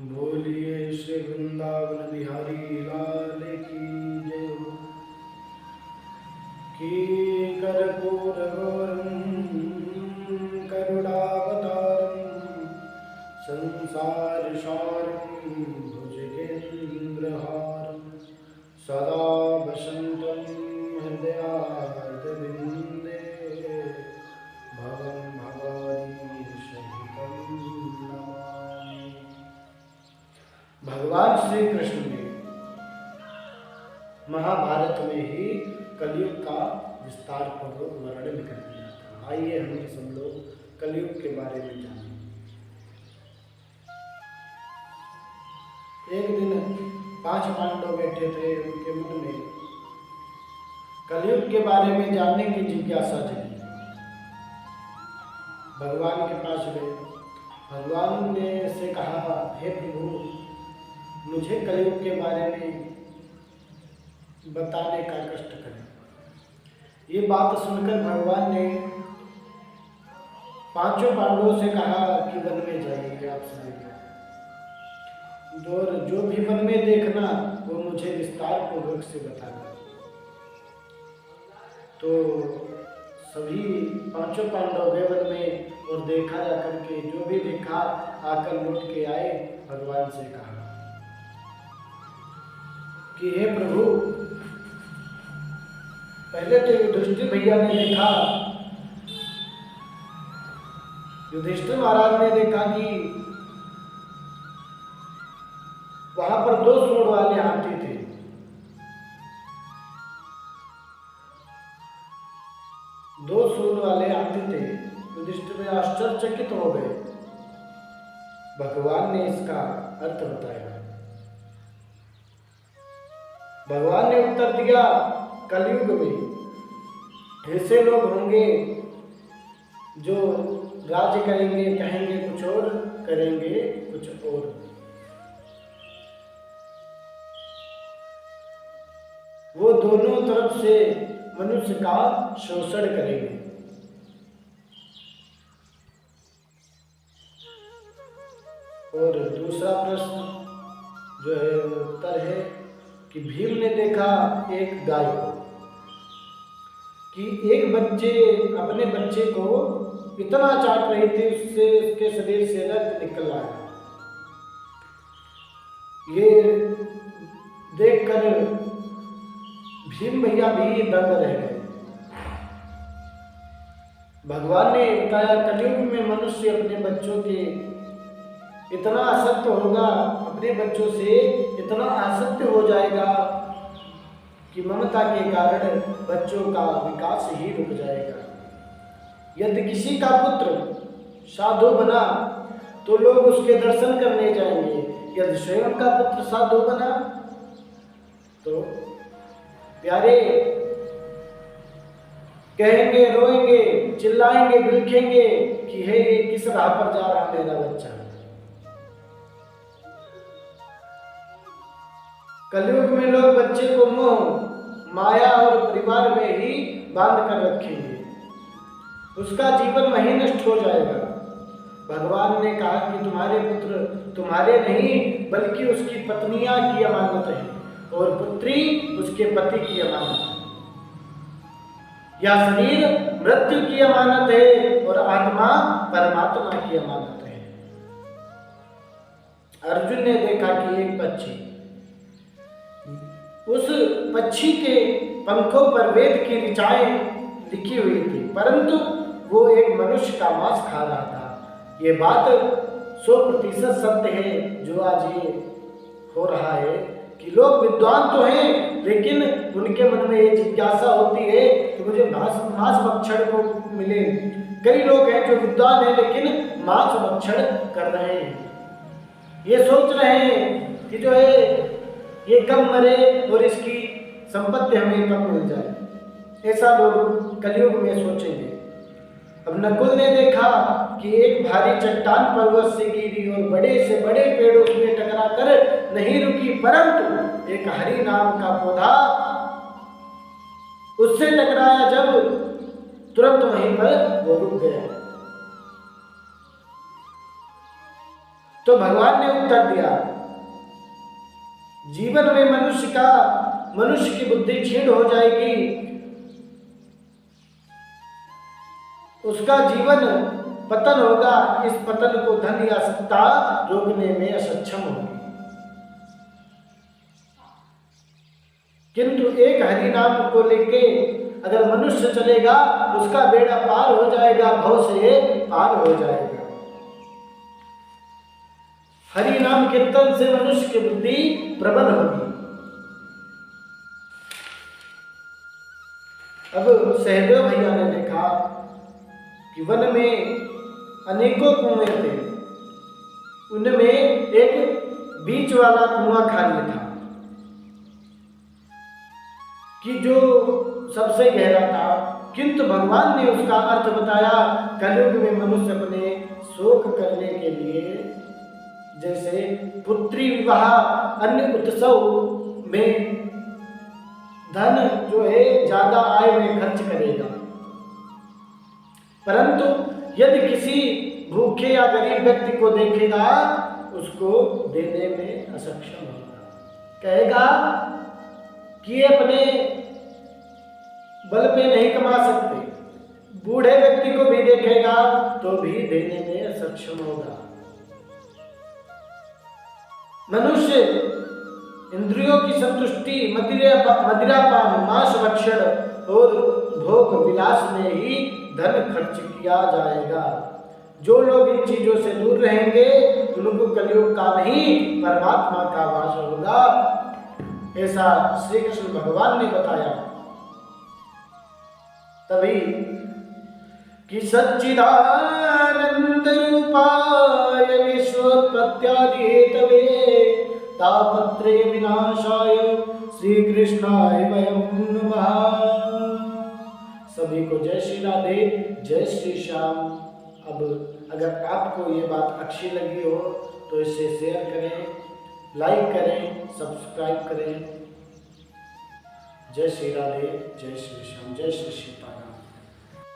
बोलिए श्री वृंदावन बिहारी लाल की जय हो। की कर्पूर गौरम करुणावतारम संसार सारम भुजगेन्द्रहारम सदा वसंतं हृदयारविंदे भवं भवानी सहितं नमामि। भगवान श्री कृष्ण ने महाभारत में ही कलयुग का विस्तार पूर्वक वर्णन कर दिया था। आइए हम सब लोग कलयुग के बारे में जानें। एक दिन 5 पांडव बैठे थे, उनके मन में कलयुग के बारे में जानने की जिज्ञासा जगी। भगवान के पास गए। भगवान ने से कहा, हे प्रभु, मुझे कलयुग के बारे में बताने का कष्ट करें। ये बात सुनकर भगवान ने 5 पांडवों से कहा कि वन में जाइए आप सभी। जो भी वन में देखना वो मुझे विस्तार पूर्वक से बताना। तो सभी 5 पांडव गए वन में और देखा जाकर के जो भी देखा आकर लौट के आए। भगवान से कहा कि हे प्रभु, पहले तो युधिष्ठिर भैया ने देखा, युधिष्ठिर महाराज ने देखा कि वहां पर 2 सूंड वाले हाथी थे। दो सूंड वाले हाथी थे। युधिष्ठिर आश्चर्यचकित हो गए। भगवान ने इसका अर्थ बताया। भगवान ने उत्तर दिया, कलयुग में ऐसे लोग होंगे जो राज्य करेंगे, कहेंगे कुछ और, करेंगे कुछ और। वो दोनों तरफ से मनुष्य का शोषण करेंगे। और दूसरा प्रश्न जो है उत्तर है कि भीम ने देखा एक गाय को कि एक बच्चे अपने बच्चे को इतना चाट रही थी, उससे उसके शरीर से रक्त निकल रहा है। ये देखकर भीम भैया भी दंग रह गए। भगवान ने बताया, कलयुग में मनुष्य अपने बच्चों के इतना आसक्त होगा, अपने बच्चों से इतना आसक्त हो जाएगा कि ममता के कारण बच्चों का विकास ही रुक जाएगा। यदि किसी का पुत्र साधु बना तो लोग उसके दर्शन करने जाएंगे। यदि स्वयं का पुत्र साधु बना तो प्यारे कहेंगे, रोएंगे, चिल्लाएंगे, बिलखेंगे कि हे, ये किस राह पर जा रहा मेरा बच्चा। कलयुग में लोग बच्चे को मोह, माया और परिवार में ही बांध कर रखेंगे। उसका जीवन वहीं नष्ट हो जाएगा। भगवान ने कहा कि तुम्हारे पुत्र तुम्हारे नहीं बल्कि उसकी पत्नियां की अमानत है और पुत्री उसके पति की अमानत है। यह शरीर मृत्यु की अमानत है और आत्मा परमात्मा की अमानत है। अर्जुन ने देखा कि एक पक्षी, उस पक्षी के पंखों पर वेद की ऋचाएं लिखी हुई थी, परंतु वो एक मनुष्य का मांस खा रहा था। ये बात 100% सत्य है जो आज ये हो रहा है कि लोग विद्वान तो हैं, लेकिन उनके मन में ये जिज्ञासा होती है कि मुझे मांस भक्षण को मिले। कई लोग हैं जो विद्वान हैं लेकिन मांस भक्षण कर रहे हैं। ये सोच रहे हैं कि जो है ये कब मरे और इसकी संपत्ति हमें कब मिल जाए। ऐसा लोग कलयुग में सोचेंगे। अब नकुल ने देखा कि एक भारी चट्टान पर्वत से गिरी और बड़े से बड़े पेड़ उसमें टकरा कर नहीं रुकी, परंतु एक हरि नाम का पौधा उससे टकराया। जब तुरंत वहीं पर वो रुक गया। तो तो भगवान ने उत्तर दिया, जीवन में मनुष्य की बुद्धि क्षीण हो जाएगी, उसका जीवन पतन होगा, इस पतन को धन या सत्ता रोकने में असक्षम होगी। किंतु एक हरि नाम को लेके अगर मनुष्य चलेगा, उसका बेड़ा पार हो जाएगा, भव से पार हो जाएगा। हरि नाम कीर्तन से मनुष्य की बुद्धि प्रबल होगी। अब सहदेव भैया ने देखा कि वन में अनेकों कुएं थे, उनमें एक बीच वाला कुआं खाली था कि जो सबसे गहरा था, किंतु भगवान ने उसका अर्थ बताया। कलयुग में मनुष्य अपने शोक करने के लिए, जैसे पुत्री विवाह, अन्य उत्सव में धन जो है ज्यादा आय में खर्च करेगा, परंतु यदि किसी भूखे या गरीब व्यक्ति को देखेगा, उसको देने में असक्षम होगा, कहेगा कि ये अपने बल पे नहीं कमा सकते। बूढ़े व्यक्ति को भी देखेगा तो भी देने में असक्षम होगा। मनुष्य इंद्रियों की संतुष्टि, मदिरापान, मांस भक्षण और भोग विलास में ही धन खर्च किया जाएगा। जो लोग इन चीजों से दूर रहेंगे, उनको कलयुग का नहीं परमात्मा का वास होगा, ऐसा श्री कृष्ण भगवान ने बताया। तभी कि सच्चिदानंद रूपाय विश्वोत्पत्त्यादि हेतवे तापत्रे विनाशाय श्री कृष्णाय वयं नमः। सभी को जय श्री राधे, जय श्री श्याम। अब अगर आपको ये बात अच्छी लगी हो तो इसे शेयर करें, लाइक करें, सब्सक्राइब करें। जय श्री राधे, जय श्री श्याम, जय श्री सीताराम।